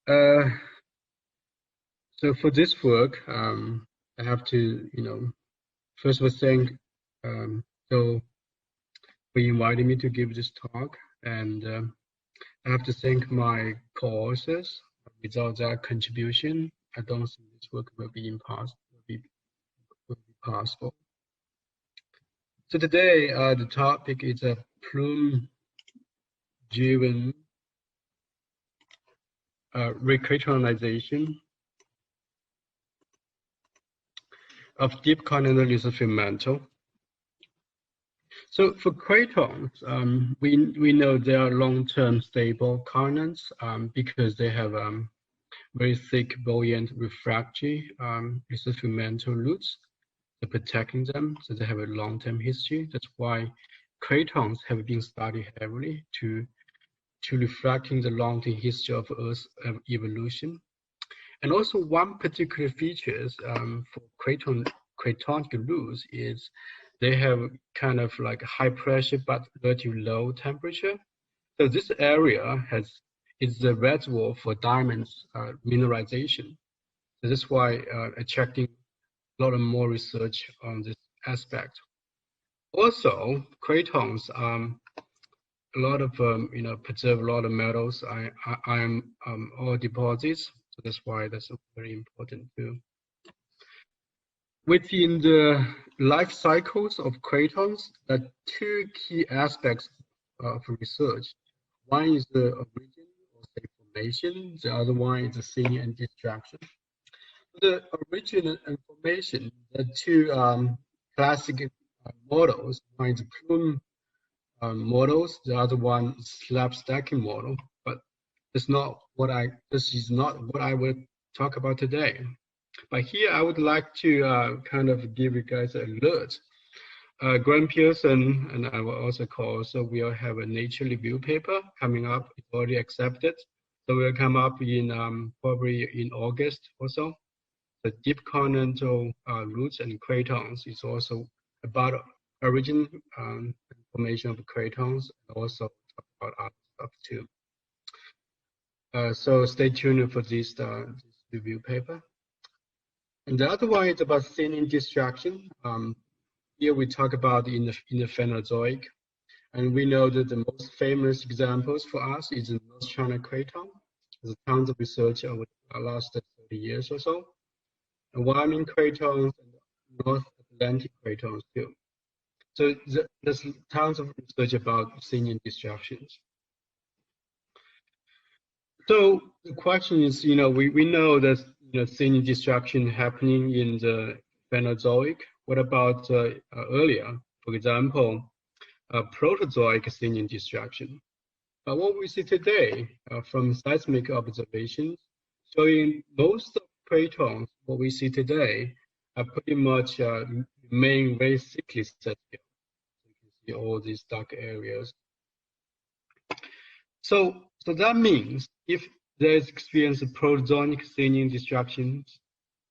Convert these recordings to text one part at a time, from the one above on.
Uh, so for this work, I have to, first of all thank so for inviting me to give this talk, and I have to thank my co-authors. Without their contribution, I don't think this work will be possible. So today, the topic is a plume-driven recratonization of deep continental lithospheric mantle. So for cratons, we know they are long-term stable continents because they have very thick, buoyant, refractory lithospheric mantle roots protecting them, so they have a long-term history. That's why cratons have been studied heavily to reflecting the long-term history of Earth's evolution. And also one particular features for cratonic roots is they have kind of like high pressure but relatively low temperature. So this area is the reservoir for diamonds mineralization. So that's why attracting a lot of more research on this aspect. Also, cratons a lot of preserve a lot of metals, iron ore deposits. So that's why that's very important too. Within the life cycles of cratons, there are two key aspects for research. One is the origin or say formation. The other one is the thinning and distraction. The origin and formation, the two classic models. One is plume models. The other one is slab stacking model. But this is not what I will talk about today. But here I would like to kind of give you guys an alert. Graham Pearson and I will also call, so we'll have a Nature review paper coming up. It's already accepted. So we'll come up in probably in August or so. The deep continental roots and cratons is also about origin formation of cratons, and also talk about other stuff too. So stay tuned for this review paper. And the other one is about thinning distraction. Here we talk about in the Phanerozoic, and we know that the most famous examples for us is the North China Craton. There's tons of research over the last 30 years or so. And Wyoming Cratons and North Atlantic Cratons too. So there's tons of research about thinning distractions. So the question is, we know that thinning distraction happening in the Phanerozoic. What about earlier? For example, Proterozoic thinning distraction. What we see today from seismic observations showing most of cratons, what we see today, are pretty much remain very thickly set here. You can see all these dark areas. So that means if there is experience of proterozoic thinning distractions,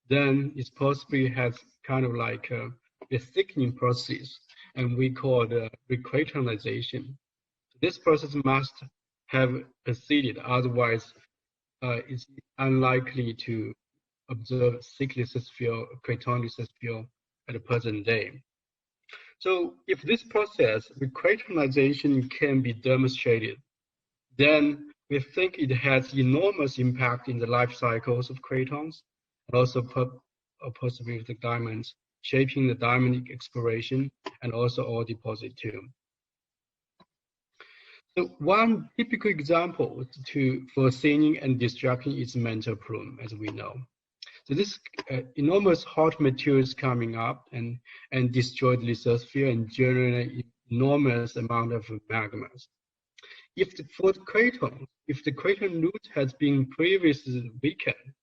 then it possibly has kind of like a thickening process, and we call the recratonization. This process must have proceeded, otherwise it's unlikely to observe thick lithosphere, cratonic lithosphere at the present day. So if this process, recratonization, can be demonstrated, then we think it has enormous impact in the life cycles of cratons, and also possibly with the diamonds, shaping the diamond exploration and also ore deposit too. So one typical example for thinning and distraction is mantle plume, as we know. So this enormous hot materials coming up and destroy the lithosphere and generate enormous amount of magmas. For the craton, if the craton root has been previously weakened,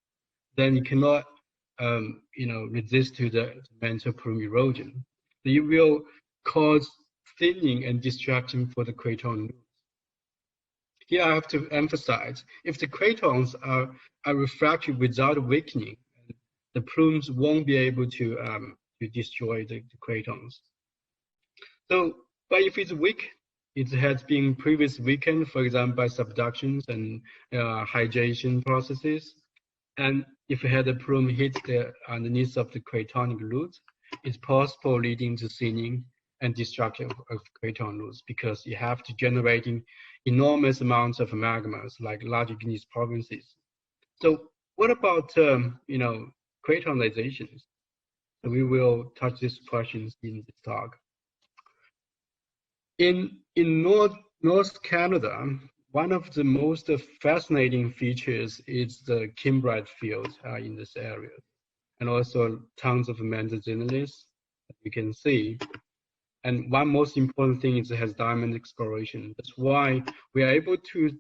then it cannot, resist to the mantle plume erosion. So it will cause thinning and distraction for the craton roots. Here I have to emphasize, if the cratons are refractory without weakening, the plumes won't be able to destroy the cratons. So, but if it's weak, It has been previously weakened, for example, by subductions and hydration processes. And if we had a plume hit the underneath of the cratonic roots, it's possible leading to thinning and destruction of craton roots, because you have to generating enormous amounts of magmas, like large igneous provinces. So what about cratonizations? So we will touch these questions in this talk. In North Canada, one of the most fascinating features is the kimbrite field in this area, and also tons of mantle as you can see. And one most important thing is it has diamond exploration. That's why we are able to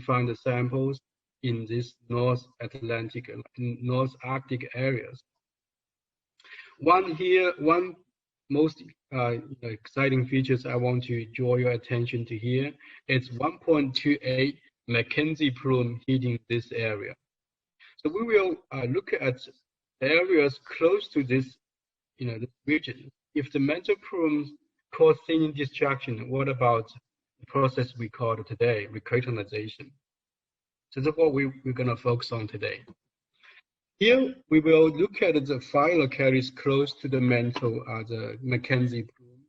find the samples in this North Atlantic and North Arctic areas. One most exciting features I want to draw your attention to here. It's 1.28 Mackenzie plume hitting this area. So we will look at areas close to this, this region. If the mantle plumes cause thinning destruction, what about the process we call today, recratonization? So that's what we're going to focus on today. Here we will look at the 5 localities close to the mantle, the Mackenzie plume.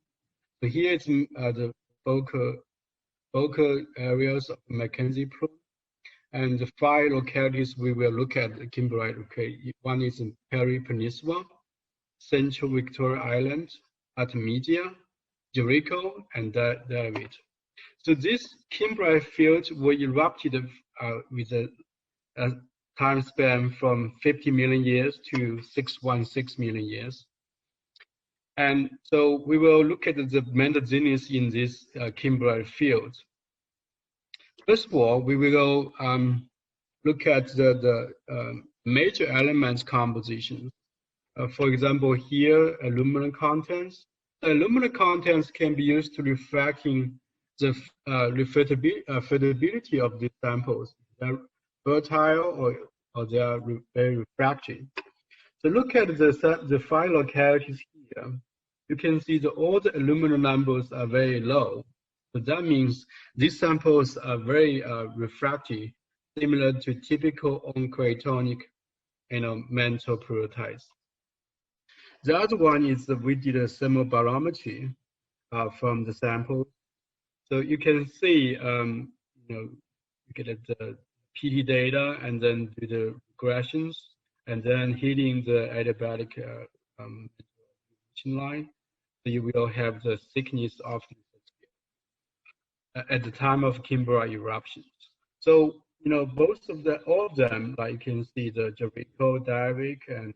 So here is the focal areas of Mackenzie plume, and the 5 localities we will look at the kimberlite. Okay, one is in Perry Peninsula, Central Victoria Island, Artemisia, Jericho, and David. So these kimberlite fields were erupted with a time span from 50 million years to 616 million years. And so we will look at the mantle in this kimberlite field. First of all, we will look at the major elements composition. For example, here, aluminum contents. The aluminum contents can be used to reflecting the reflectability of these samples. They're fertile or they are very refractory. So look at the 5 localities here. You can see that all the aluminum numbers are very low. So that means these samples are very refractory, similar to typical oncratonic mantle pluralities. The other one is that we did a thermal barometry from the sample. So you can see, you get the PT data and then do the regressions, and then hitting the adiabatic line. So you will have the thickness of at the time of kimberlite eruptions. So all of them, like you can see the Jericho, Diavik, and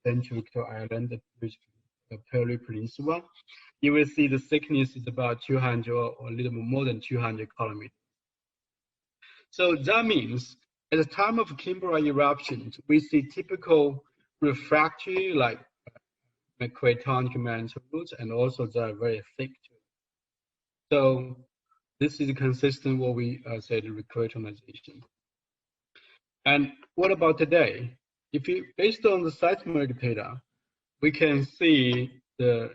Central Victoria Island, the Perry Peninsula. You will see the thickness is about 200 or a little more than 200 kilometers. So that means at the time of kimberlite eruptions, we see typical refractory like cratonic mantle roots, and also they're very thick too. So this is consistent what we said recratonization. And what about today? If you, based on the seismic data, we can see the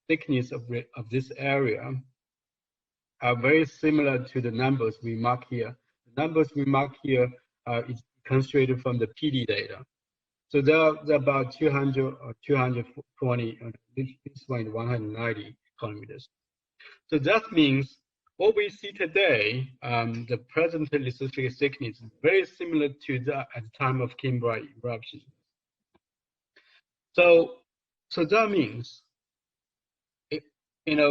thickness of this area are very similar to the numbers we mark here. The numbers we mark here is constructed from the PD data. So they're about 200 or 220, this one is 190 kilometers. So that means what we see today, the present lithospheric thickness is very similar to that at the time of kimberlite eruption. So that means,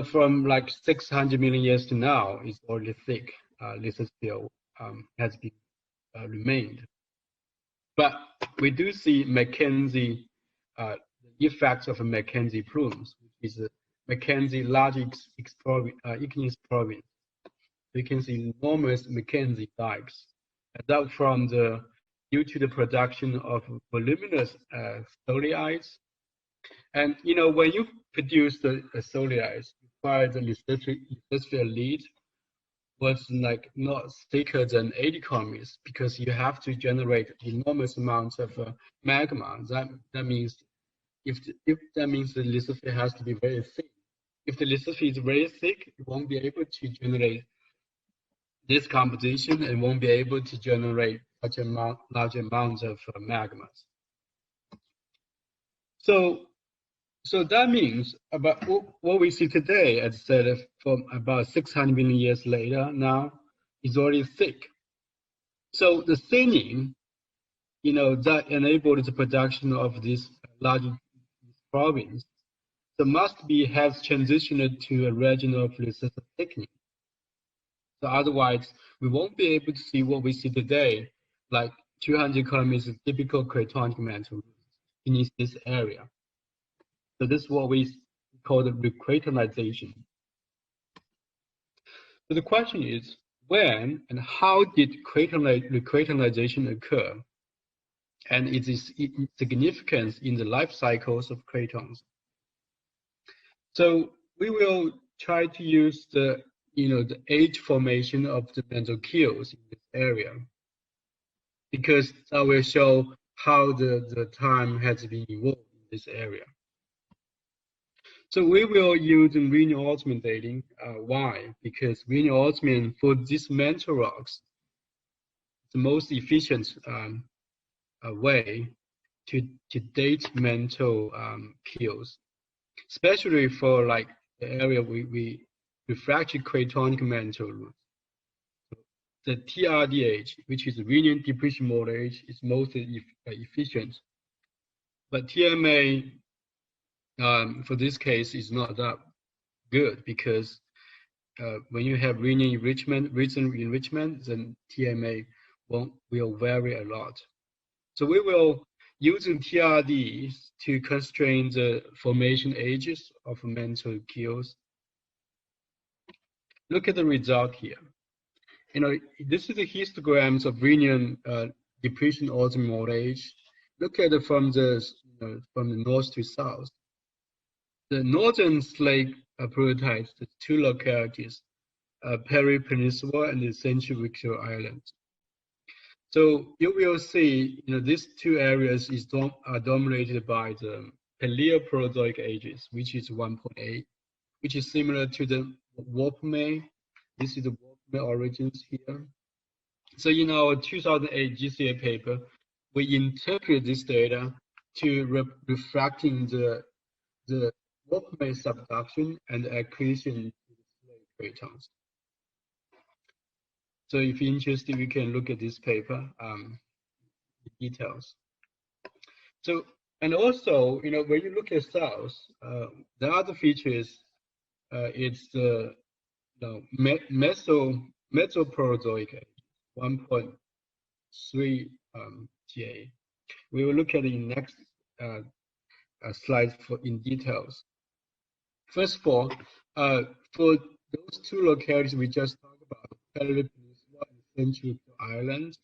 from like 600 million years to now, it's already thick. Lithosphere has been remained. But we do see Mackenzie, the effects of Mackenzie plumes, which is a Mackenzie large igneous province. You can see enormous Mackenzie dikes. And that due to the production of voluminous solides. And when you produce the solides, require the lithosphere lead was like not thicker than 80 kilometers, because you have to generate enormous amounts of magma. That means if that means the lithosphere has to be very thin. if the lithospheric is very thick, it won't be able to generate this composition and won't be able to generate such large amounts of magmas. So that means about what we see today, as I said, from about 600 million years later now, is already thick. So the thinning, that enabled the production of this large province, so has transitioned to a region of lithospheric thickening. So otherwise, we won't be able to see what we see today, like 200 kilometers of typical cratonic mantle in this area. So this is what we call the recratonization. So the question is, when and how did recratonization occur, and its significance in the life cycles of cratons? So we will try to use the age formation of the mantle keels in this area, because that will show how the time has been evolved in this area. So we will use Rhenium-Osmium dating. Why? Because Rhenium-Osmium for these mantle rocks, the most efficient way to date mantle keels, especially for like the area we refractory cratonic mantle roots. The TRD which is rhenium depletion mode age, is most efficient, but TMA for this case is not that good, because when you have rhenium enrichment, then TMA will vary a lot. So we will using TRDs to constrain the formation ages of mantle keels. Look at the result here. This is the histograms of rhenium depletion osmotic age. Look at it from the north to south. The northern slate prototypes, the two localities, Perry Peninsula and the Central Victoria Island. So you will see, these two areas are dominated by the Paleoproterozoic ages, which is 1.8, which is similar to the Warpme. This is the Warpme origins here. So in our 2008 GCA paper, we interpret this data to reflecting the Warpme subduction and accretion to the cratons. So if you're interested, we can look at this paper, the details. So, and also, when you look at south, the other feature is it's the Mesoproterozoic age, 1.3 GA. We will look at it in next slides in details. First of all, for those two localities we just talked about, Perry Peninsula and Central Island,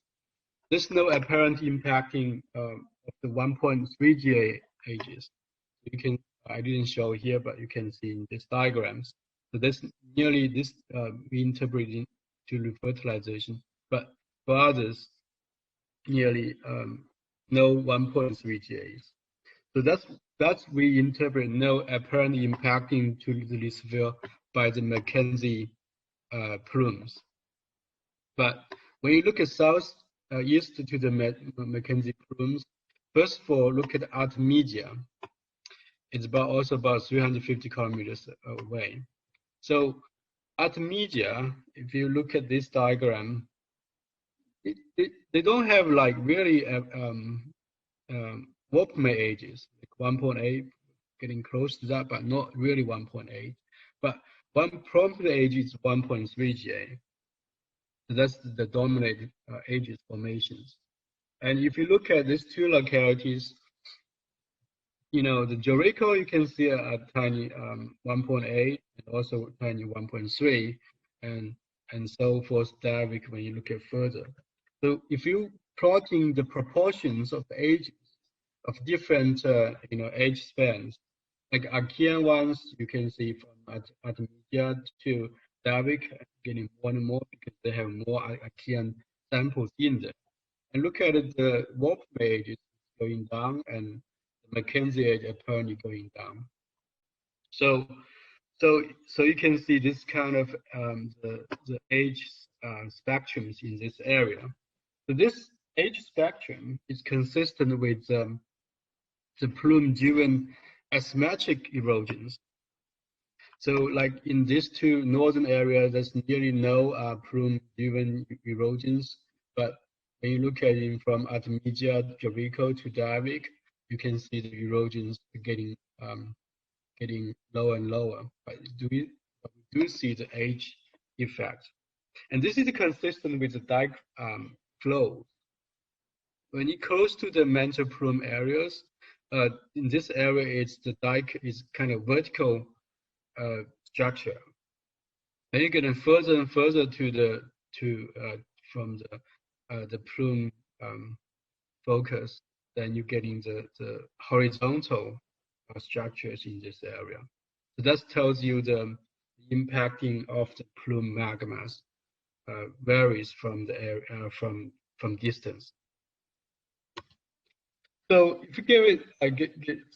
there's no apparent impacting of the 1.3 GA ages. You can, I didn't show here, but you can see in these diagrams. So that's nearly this we interpret into fertilization, but for others, nearly no 1.3 GAs. So that's we interpret no apparent impacting to the lithosphere by the Mackenzie plumes. But when you look at south east to the Mackenzie plumes, first of all, look at Artemisia. It's also about 350 kilometers away. So Artemisia, if you look at this diagram, they don't have like really Warpme ages, like 1.8, getting close to that, but not really 1.8. But one prompted age is 1.3 GA. So that's the dominant ages formations. And if you look at these two localities, the Jericho, you can see a tiny 1.8 and also tiny 1.3, and so forth, Davik, when you look at further. So if you plotting the proportions of ages of different age spans, like Archean ones, you can see from Artemisia to Davik getting more and more because they have more Archean samples in there. And look at the Warpme ages going down and the Mackenzie age apparently going down. So So you can see this kind of the age spectrums in this area. So this age spectrum is consistent with the plume-driven asymmetric erosions. So like in these two northern areas, there's nearly no plume-driven erosions. But when you look at it from Artemisia, Jericho to Diavik, you can see the erosions getting lower and lower. But we do see the age effect. And this is consistent with the dike flow. When you close to the mantle plume areas, in this area, the dike is kind of vertical structure. Then you get further and further from the plume focus, then you're getting the horizontal structures in this area. So that tells you the impacting of the plume magmas varies from the area from distance. So if you give it a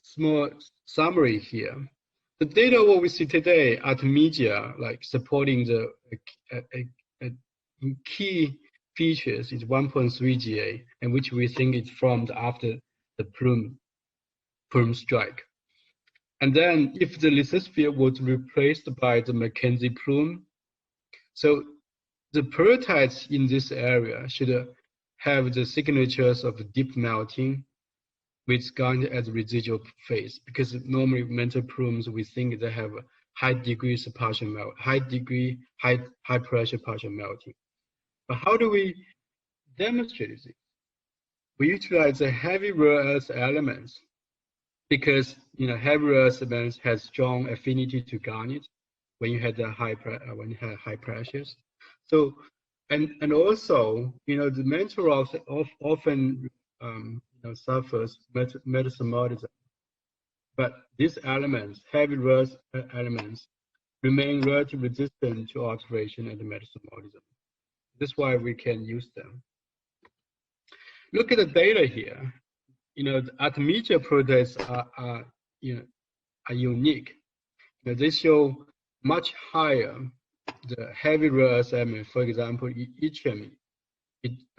small summary here, the data what we see today, Artemisia, like supporting the key features is 1.3 GA, and which we think is formed after the plume strike. And then if the lithosphere was replaced by the Mackenzie plume, so the pearlites in this area should have the signatures of deep melting with garnet as residual phase, because normally mantle plumes we think they have high degrees of partial melt, high pressure partial melting. But how do we demonstrate this? We utilize the heavy rare earth elements, because heavy rare earth elements has strong affinity to garnet when you have high pressures. So and also the mantle rocks often suffers metamorphism, but these elements, heavy rare earth elements, remain relatively resistant to alteration and metamorphism. That's why we can use them. Look at the data here. The Artemisia pearlites are unique. They show much higher the heavy rare earth element. For example, yttrium,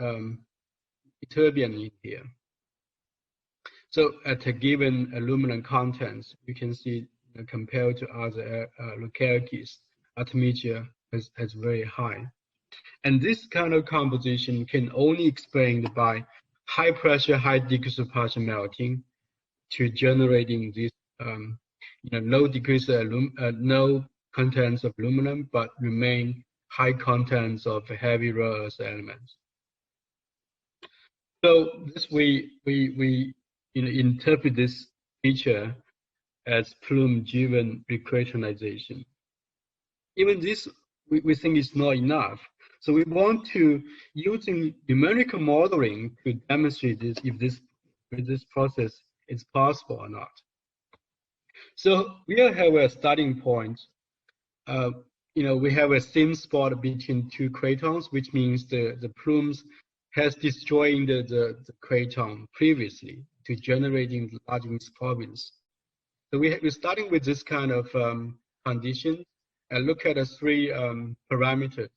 ytterbium in here. So at a given aluminum contents, you can see compared to other localities, Artemisia is very high. And this kind of composition can only be explained by high pressure, high degrees of partial melting to generating this low degrees of no contents of aluminum, but remain high contents of heavy rare earth elements. So this we interpret this feature as plume-driven recratonization. Even this we think is not enough. So we want to using numerical modeling to demonstrate this if this process is possible or not. So we have a starting point. We have a thin spot between two cratons, which means the plumes has destroyed the craton previously to generating the large mixed province. So we're starting with this kind of condition and look at the three parameters.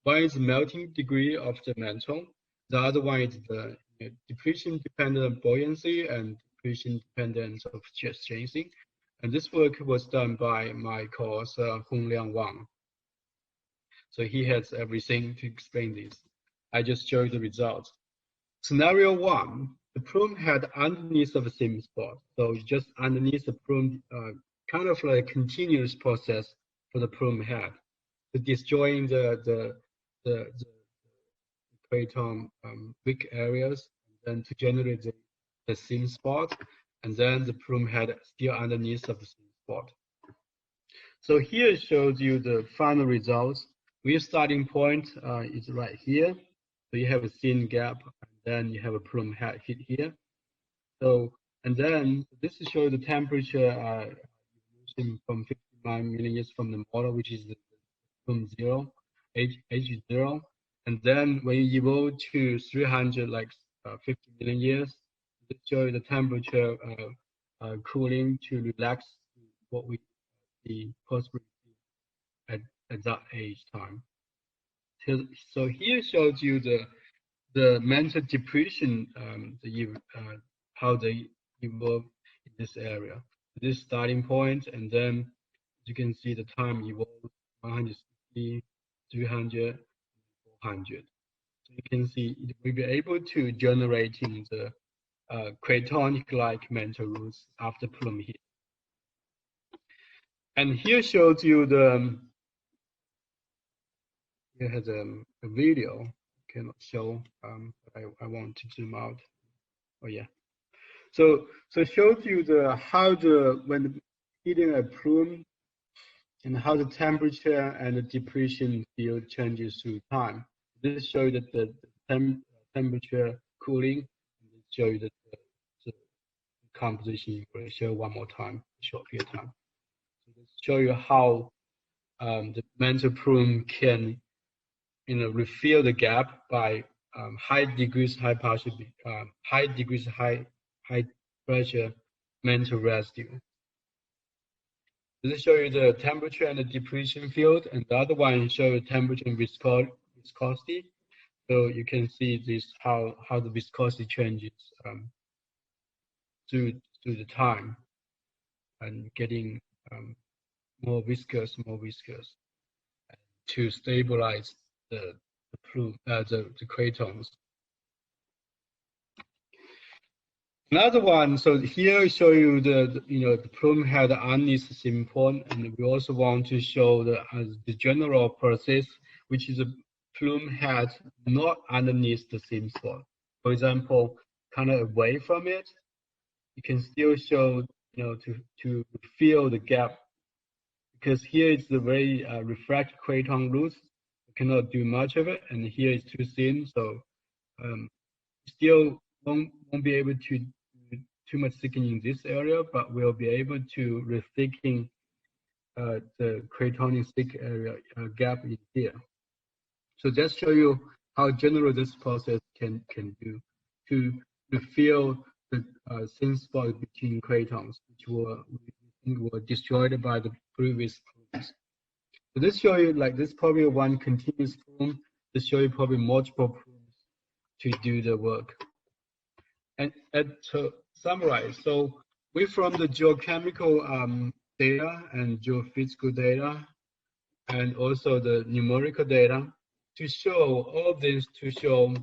One is the melting degree of the mantle. The other one is the depletion-dependent buoyancy and depletion-dependent of strengthening. And this work was done by my course, Hongliang Wang. So he has everything to explain this. I just show you the results. Scenario one, the plume had underneath of the same spot. So just underneath the plume, kind of like a continuous process for the plume head, to destroying the craton weak areas, and then to generate the seam spot, and then the plume head still underneath of the seam spot. So here it shows you the final results. Your starting point is right here. So you have a thin gap, and then you have a plume head hit here. So, and then this shows the temperature from 59 million years from the model, which is the plume zero, age 0. And then when you evolve to 300, like 50 million years, it shows the temperature cooling to relax what we the possibility at that age time. So here shows you the mantle depression, how they evolve in this area. This starting point, and then you can see the time evolves 160, 300, 400. So you can see it will be able to generating the cratonic-like mantle roots after plume heat. And here shows you here has a video. Cannot show. I want to zoom out. Oh yeah. So shows you how when heating a plume and how the temperature and the depression field changes through time. This shows that the temperature cooling. This shows that the composition. Will show one more time, short period of time. So this show you how the mantle plume can, refill the gap by high degrees high pressure mantle residue. This show you the temperature and the depression field, and the other one show you temperature and viscosity. So you can see this how the viscosity changes through the time, and getting more viscous to stabilize the plume, the cratons. Another one, so here show you the plume head underneath the same point, and we also want to show the general process, which is a plume head not underneath the same spot. For example, kind of away from it, you can still show, to fill the gap, because here it's the very refracted craton roots, you cannot do much of it, and here it's too thin, so still won't be able to do too much thickening in this area, but we'll be able to rethicken the cratonic thick area gap in here. So just show you how general this process can do to refill the thin spot between cratons, which were destroyed by the previous plumes. So this show you, like, this probably one continuous plume. This show you probably multiple plumes to do the work. And to summarize, so we from the geochemical data and geophysical data, and also the numerical data, to show all this, to show,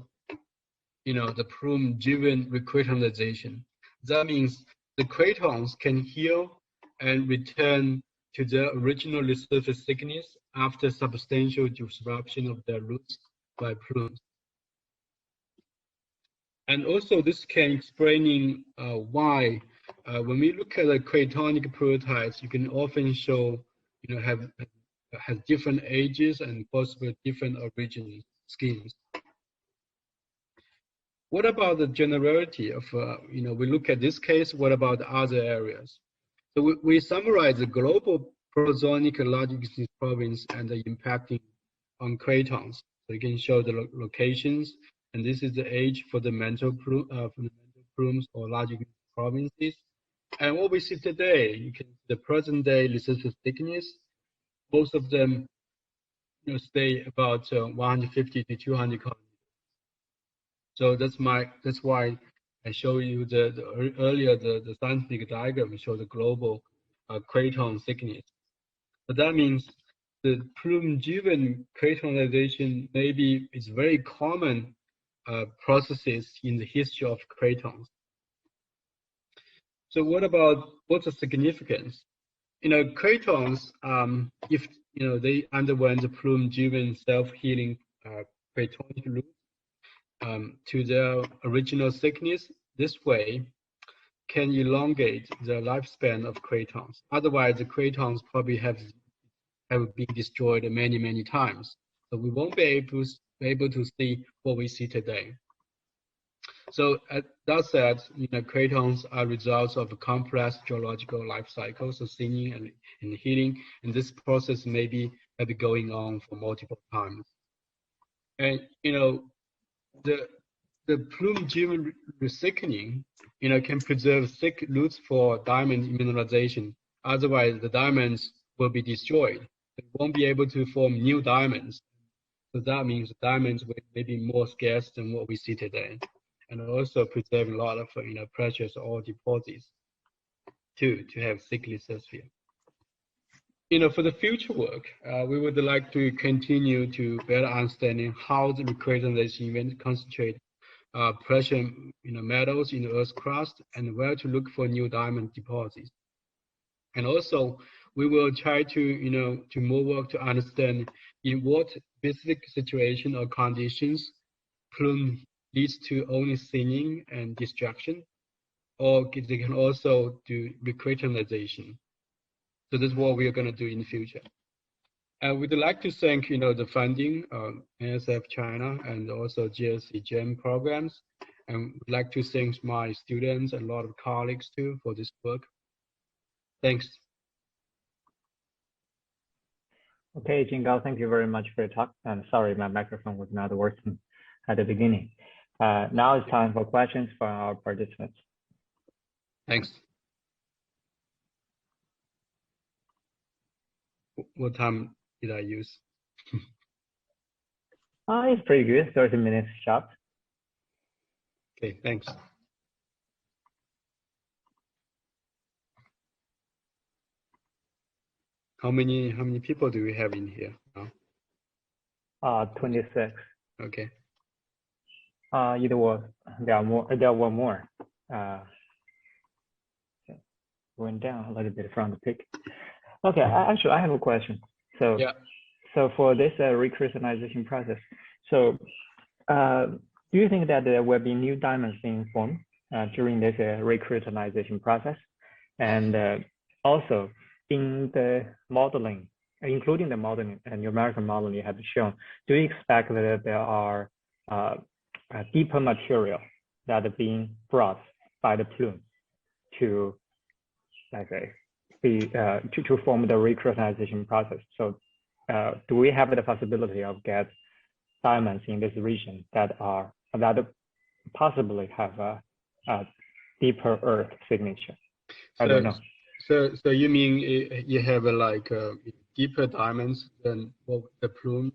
the plume-driven recratonization. That means the cratons can heal and return to their original surface thickness after substantial disruption of their roots by plumes. And also this can explaining why when we look at the cratonic prototypes, you can often show, has different ages and possibly different origin schemes. What about the generality of, we look at this case, what about other areas? So we summarize the global prozonic large province and the impacting on cratons. So you can show the locations, and this is the age for the mantle plumes or large provinces. And what we see today, you can see the present day lithosphere thickness. Most of them, stay about 150 to 200 kilometers. So that's why I show you earlier the scientific diagram show the global craton thickness. But that means the plume-driven cratonization maybe is very common processes in the history of cratons. So what's the significance? Cratons, if they underwent the plume-driven self-healing cratonic loop to their original thickness, this way can elongate the lifespan of cratons. Otherwise, the cratons probably have been destroyed many times. So we won't be able to see what we see today. So that said, cratons are results of a complex geological life cycle, so thinning and healing, and this process may be going on for multiple times. And the plume-driven thickening, can preserve thick roots for diamond mineralization. Otherwise, the diamonds will be destroyed. It won't be able to form new diamonds. So that means diamonds will maybe more scarce than what we see today, and also preserving a lot of precious ore deposits to have thick lithosphere. For the future work, we would like to continue to better understanding how the recratonization event concentrate precious metals in the Earth's crust and where to look for new diamond deposits. And also, we will try to to more work to understand in what specific situation or conditions plume leads to only thinning and destruction, or they can also do recratonization. So that's what we are going to do in the future. And we'd like to thank the funding, NSF China and also GSC GEM programs, and we'd like to thank my students and a lot of colleagues too for this work. Thanks. Okay, Jingao, thank you very much for your talk. And sorry, my microphone was not working at the beginning. Now it's time for questions from our participants. Thanks. What time did I use? It's pretty good, 30 minutes sharp. Okay, thanks. How many people do we have in here now? 26. Okay. There were more. Went down a little bit from the peak. Okay, actually, I have a question. So, yeah. So for this recratonization process, so do you think that there will be new diamonds being formed during this recratonization process? And also in the modeling, including the modeling and numerical modeling you have shown, do you expect that there are deeper material that are being brought by the plume to, let's say, to form the recratonization process? So do we have the possibility of get diamonds in this region that possibly have a deeper Earth signature? I don't know. So you mean you have deeper diamonds than what the plume?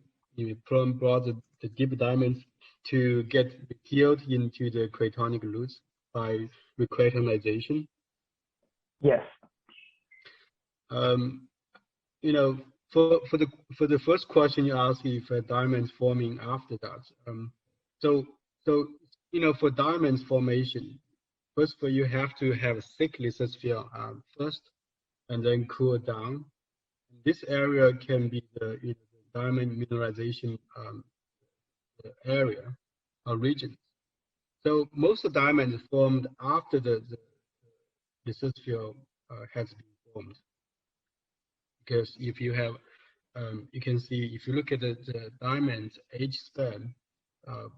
Plume brought the deep diamonds to get killed into the cratonic roots by recratonization? Yes. For the first question you asked, if diamonds forming after that, so for diamonds formation, first of all you have to have a thick lithosphere first, and then cool down. This area can be the diamond mineralization area or region. So most of the diamonds formed after the lithosphere has been formed. Because if you have, you can see, if you look at the diamond age span, you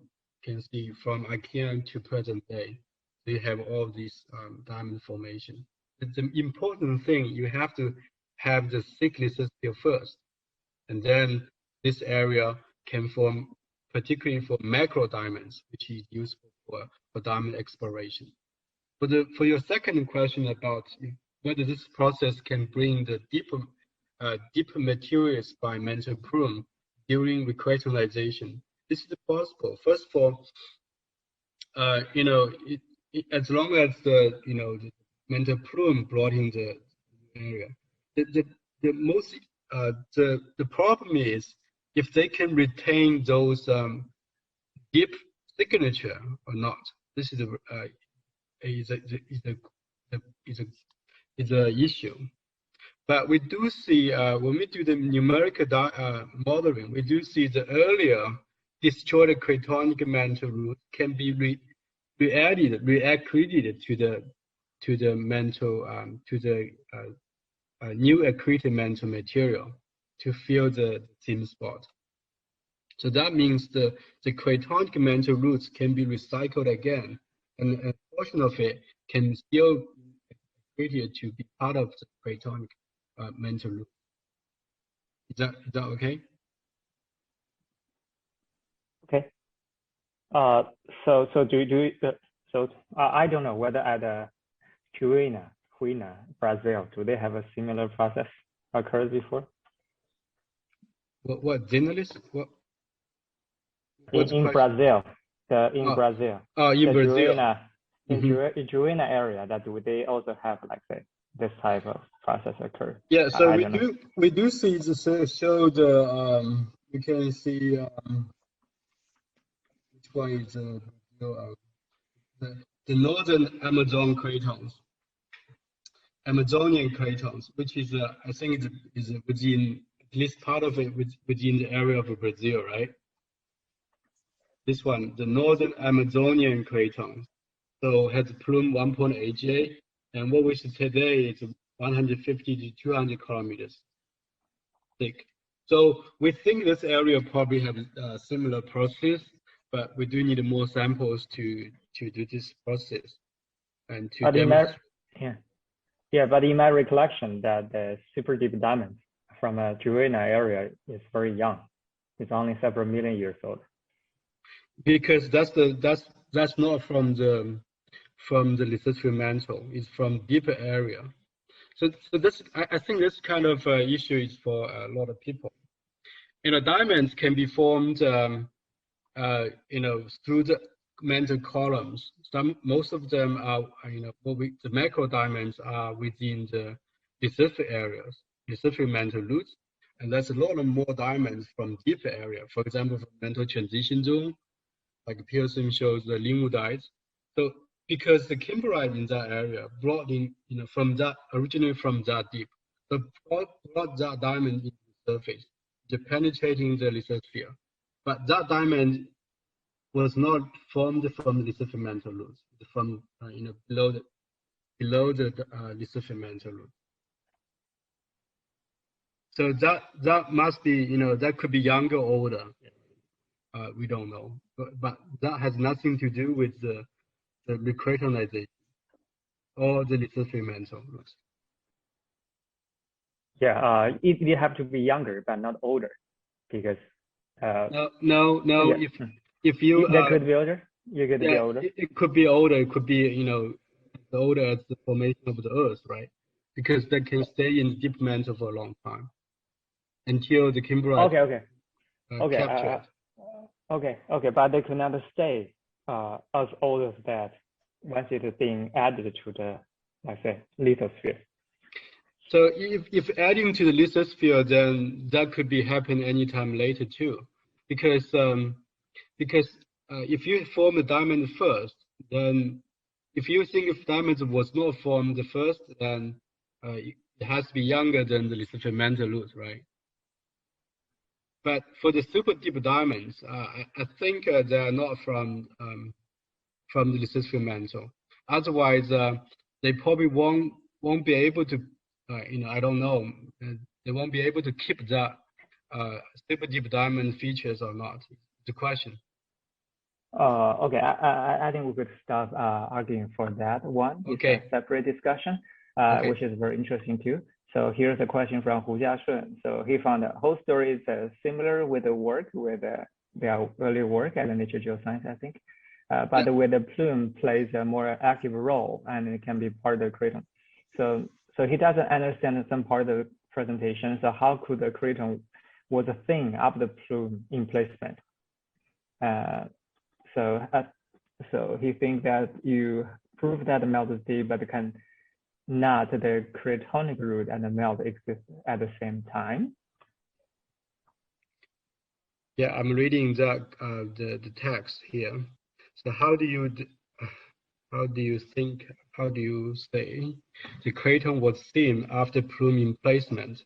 can see from Archean to present day, you have all these diamond formation. But the important thing, you have to have the thick lithosphere first, and then this area can form, particularly for macro diamonds, which is useful for diamond exploration. For your second question about whether this process can bring the deeper materials by mantle plume during recratonization, this is possible. First of all, as long as the mantle plume brought in the area, the problem is if they can retain those deep signature or not. This is a issue. But we do see when we do the numerical modeling, we do see the earlier destroyed cratonic mantle root can be reaccreted to the mantle new accreted mantle material to fill the thin spot. So that means the cratonic mantle roots can be recycled again, and a portion of it can still be accreted to be part of the cratonic mantle root. Is that okay? Okay. So I don't know whether at Huina, Brazil, do they have a similar process occurred before? What journalist? In Brazil, Oh, Brazil. in The Brazil. Juína area, that they also have like say this type of process occur. Yeah, so I don't know. we do see the show the you can see which one is the northern Amazonian Cratons, which is I think is within at least part of it within the area of Brazil, right? This one, the northern Amazonian Cratons, so has plume 1.8J, and what we see today is 150 to 200 kilometers thick. So we think this area probably have a similar process, but we do need more samples to do this process and to demonstrate. But in my recollection, that the super deep diamond from a Juína area is very young. It's only several million years old. Because that's not from the lithospheric mantle. It's from deeper area. So this I think this kind of issue is for a lot of people. Diamonds can be formed through the mantle columns. Most of them are the macro diamonds are within the lithospheric areas, lithospheric mantle roots, and there's a lot of more diamonds from deeper area. For example, from mantle transition zone, like Pearson shows the limudites. So because the kimberlite in that area brought in, originally from that deep, so brought that diamond into the surface, penetrating the lithosphere. But that diamond was not formed from the lithospheric mantle roots, from below the lithospheric mantle root. So that must be that could be younger or older. We don't know, but that has nothing to do with the recratonization or the lithospheric mantle roots. Yeah, it have to be younger, but not older, because no. Yeah. If you that could be older. You could be older. It could be older. It could be older as the formation of the Earth, right? Because they can stay in deep mantle for a long time until the kimberlite. Okay. Okay, but they could not stay as old as that once it is being added to the, let's say, lithosphere. So if adding to the lithosphere, then that could be happening anytime later too, because if you form a diamond first, then if you think if diamond was not formed first, then it has to be younger than the lithospheric mantle root, right? But for the super deep diamonds, I think they are not from the lithospheric mantle. Otherwise, they probably won't be able to, I don't know, they won't be able to keep that super deep diamond features or not. The question. Okay, I think we could stop arguing for that one. Okay. It's a separate discussion, which is very interesting too. So here's a question from Hu Jiashun. So he found that whole story is similar with the work with their earlier work at the Nature Geoscience, I think. But with the plume plays a more active role and it can be part of the Craton. So he doesn't understand some part of the presentation. So how could the Craton was a thing of the plume in placement? So he thinks that you prove that the melt is deep, but can not the cratonic root and the melt exist at the same time. Yeah, I'm reading that the text here. So how do you say the Craton was thin after plume placement?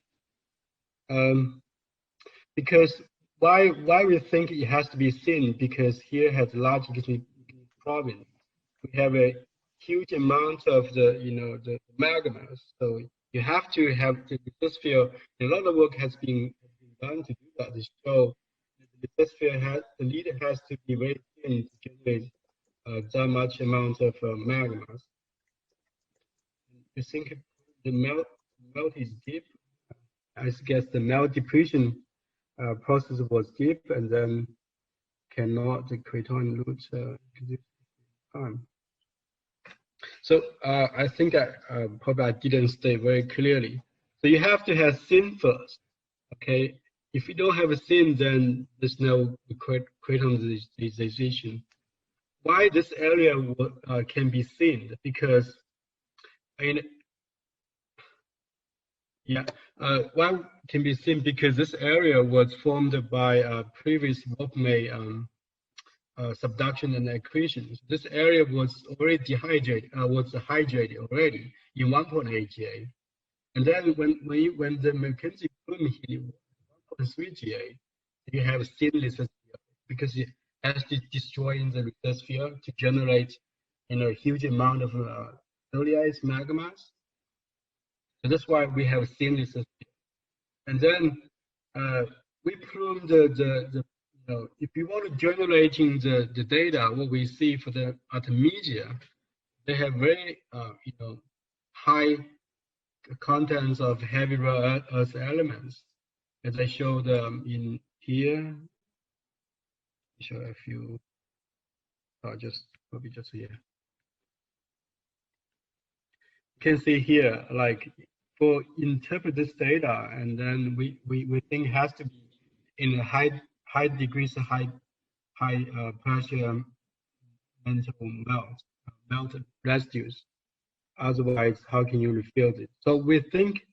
Because why we think it has to be thin? Because here has large province. We have a huge amount of the magmas, so you have to have the lithosphere. A lot of work has been done to do that. To show the lithosphere the leader has to be very thin to generate that much amount of magmas. You think the melt is deep? I guess the melt depletion process was deep, and then cannot the Craton roots exist time. So I think that probably I didn't state very clearly. So you have to have thin first, okay? If you don't have a thin, then there's no cratonization. Why this area can be thinned? Because, I mean, yeah, why can be thin? Because this area was formed by previous volcanic subduction and accretion. This area was already dehydrated, was hydrated already in 1.8 GA. And then when the Mackenzie plume hit 1.3 GA, you have thin lithosphere because it has to destroy in the lithosphere to generate, a huge amount of oleous magmas. So that's why we have thin lithosphere. And then we prune if you want to generating the data, what we see for the Artemisia, they have very high contents of heavy rare earth elements, as I showed in here. Show a few, probably just here. You can see here, like for interpret this data, and then we think it has to be in a high degrees of high pressure melted residues. Otherwise, how can you refill it? So we think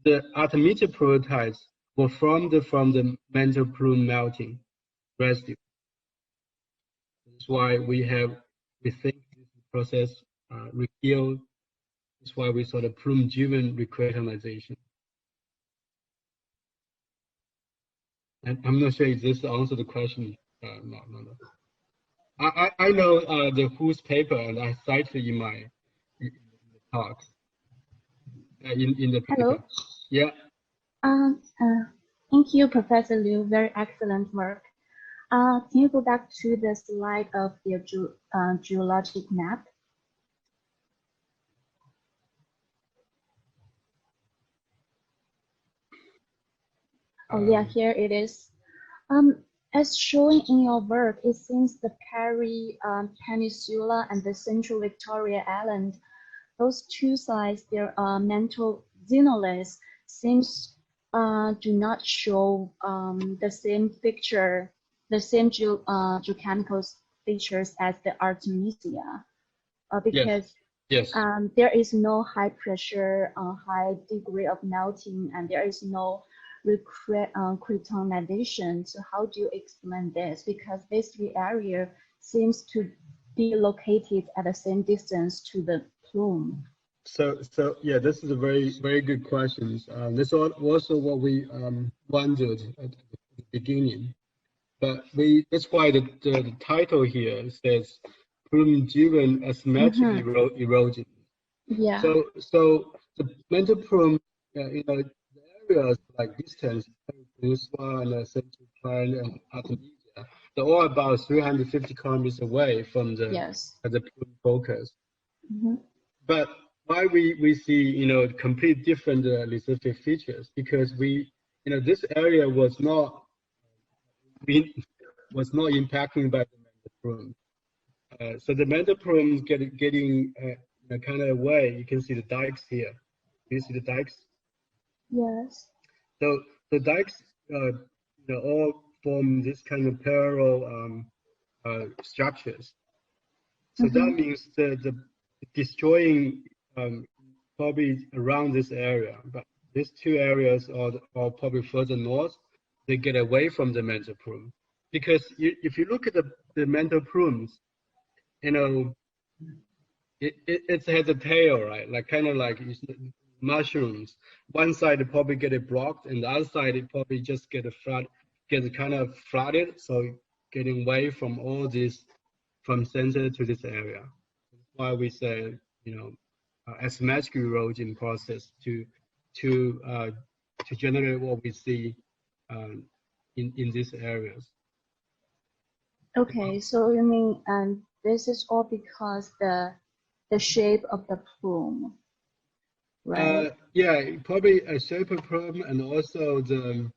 the Artemisia prototypes were formed from the mantle plume melting residue. That's why we think this process revealed. That's why we saw the plume-driven recratonization. And I'm not sure if this answers the question. No. I know the whose paper, and I cited in my talks. In the paper. Hello. Yeah. Thank you, Professor Liu. Very excellent work. Can you go back to the slide of the geologic map? Oh yeah, here it is. As shown in your work, it seems the Parry Peninsula and the Central Victoria Island, those two sides, their mantle xenoliths seems do not show the same feature, the same geochemical features as the Artemisia, because yes. there is no high pressure, high degree of melting, and there is no recratonization. So how do you explain this? Because these three areas seems to be located at the same distance to the plume. So yeah, this is a very good question. This is also what we wondered at the beginning, but that's why the title here says plume-driven asymmetric erosion. Yeah. So the mantle plume, the areas like distance, Peninsula and Central Cratons and Artemisia, they're all about 350 kilometers away from the plume focus. But why we see complete different lithospheric features, because this area was not impacted by the mantle plume. So the mantle plume getting kind of away. You can see the dikes here. Do you see the dikes? Yes. So the dikes, all form this kind of parallel structures. So that means the destroying probably around this area, but these two areas are probably further north. They get away from the mantle plume, because if you look at the mantle plumes, it has a tail, right? Like kind of like mushrooms. One side it probably get it blocked, and the other side it probably just get kind of flooded. So getting away from all this, from center to this area. That's why we say asymmetric erosion process to generate what we see in these areas. Okay, so you mean this is all because the shape of the plume, right? Yeah, probably a shape of plume, and also the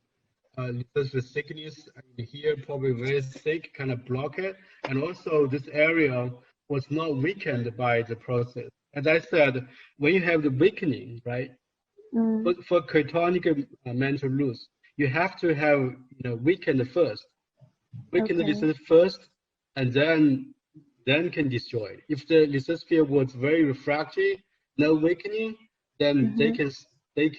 thickness here probably very thick, kind of block it, and also this area was not weakened by the process. As I said, when you have the weakening, right, But for cratonic mantle roots, you have to have weakened first, weaken the lithosphere first, and then can destroy it. If the lithosphere was very refractory, no weakening, then they can stay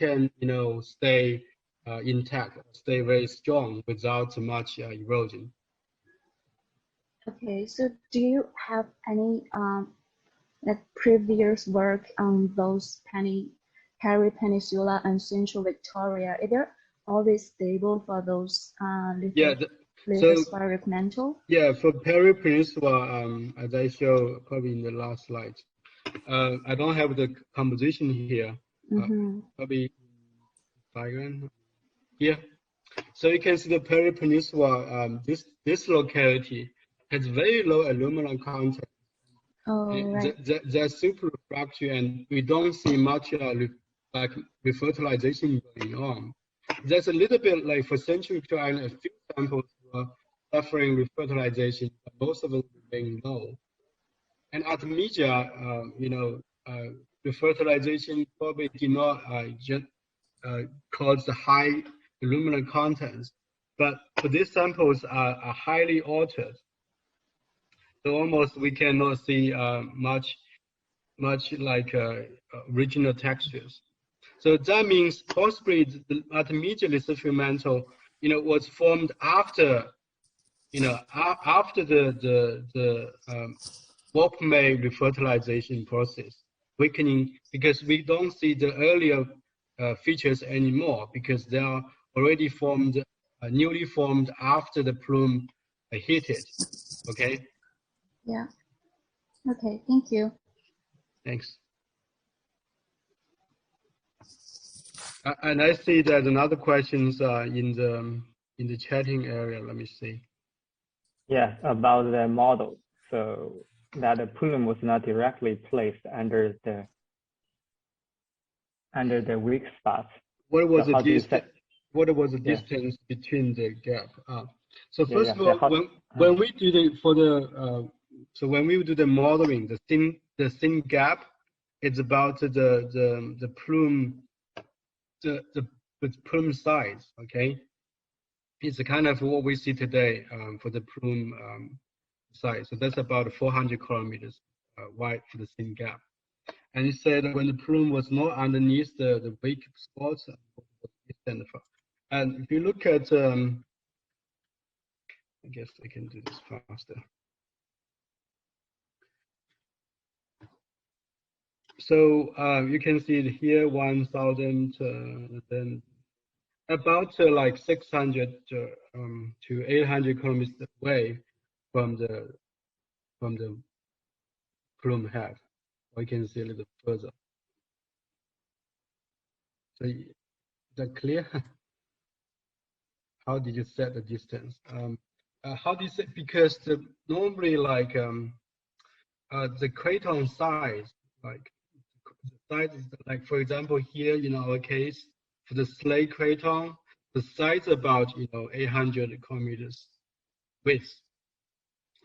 intact, stay very strong without much erosion. Okay, so do you have any like previous work on those Carib Peninsula and Central Victoria? Is there always stable for those lithospheric mantle? Yeah, for Carib Peninsula, as I show probably in the last slide, I don't have the composition here. Probably diagram here. So you can see the Carib Peninsula. This locality has very low aluminum content. Right. They're super refractory, and we don't see much like refertilization going on. There's a little bit like for Central Victoria Island, a few samples were suffering refertilization, but most of them remain low. And Artemisia, refertilization probably did not cause the high aluminum contents, but for these samples are highly altered. So almost we cannot see much like original textures. So that means possibly the Artemisia lithospheric mantle, was formed after, after the warp-May refertilization process, weakening, because we don't see the earlier features anymore because they are already formed, newly formed after the plume heated. Okay. Yeah. Okay. Thank you. Thanks. And I see that another questions in the chatting area. Let me see. Yeah, about the model. So that the plume was not directly placed under the weak spot. What was the distance? What was the distance between the gap? So first of all, when we do when we do the modeling, the thin gap, it's about the plume, the plume size. Okay, it's a kind of what we see today for the plume size. So that's about 400 kilometers wide for the thin gap. And he said when the plume was not underneath the weak spots, and if you look at, I guess I can do this faster. So you can see it here, 1,000, then about like 600 to 800 kilometers away from the plume head. Or you can see a little further. So is that clear? How did you set the distance? How do you set? Because normally, like the craton size, like the size is like, for example, here in our case for the slate craton, the size about 800 kilometers width.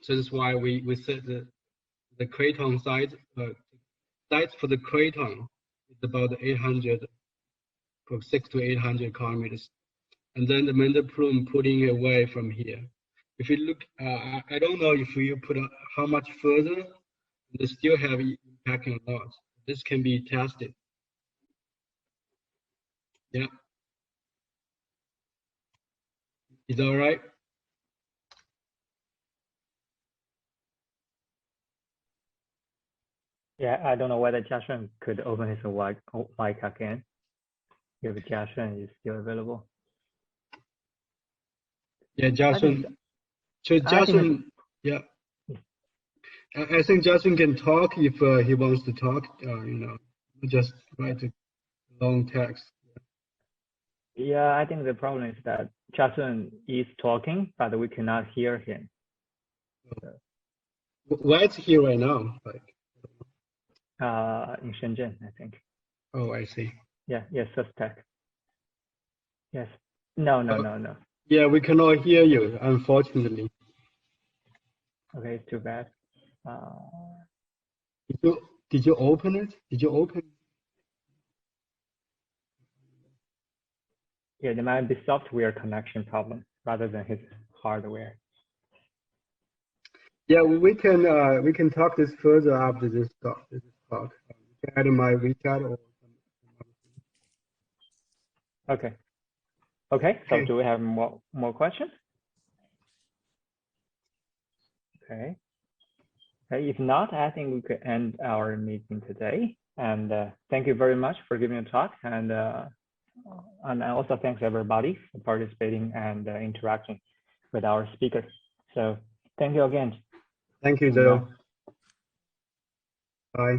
So that's why we set the craton size. Size for the craton is about 800, from 600 to 800 kilometers. And then the mantle plume putting away from here. If you look, I don't know if you put how much further, they still have impact a lot. This can be tested. Yeah. Is that all right? Yeah, I don't know whether Jiashun could open his mic again. If Jiashun is still available. Yeah, Jiashun. So Jiashun, yeah. I think Jiashun can talk if he wants to talk. Just write a long text. Yeah, I think the problem is that Jiashun is talking, but we cannot hear him. So. Where is he right now? Like. In Shenzhen, I think. Oh, I see. Yeah, yes, Suspect. Yes. No. Yeah, we cannot hear you, unfortunately. Okay, it's too bad. Did you open it? Did you open? Yeah, there might be software connection problem rather than his hardware. Yeah, we can talk this further after this talk. You can add my WeChat or some Okay. Okay. So do we have more questions? Okay. Okay. If not, I think we could end our meeting today. And thank you very much for giving a talk. And also thanks everybody for participating and interacting with our speakers. So thank you again. Thank you, Joe. Bye.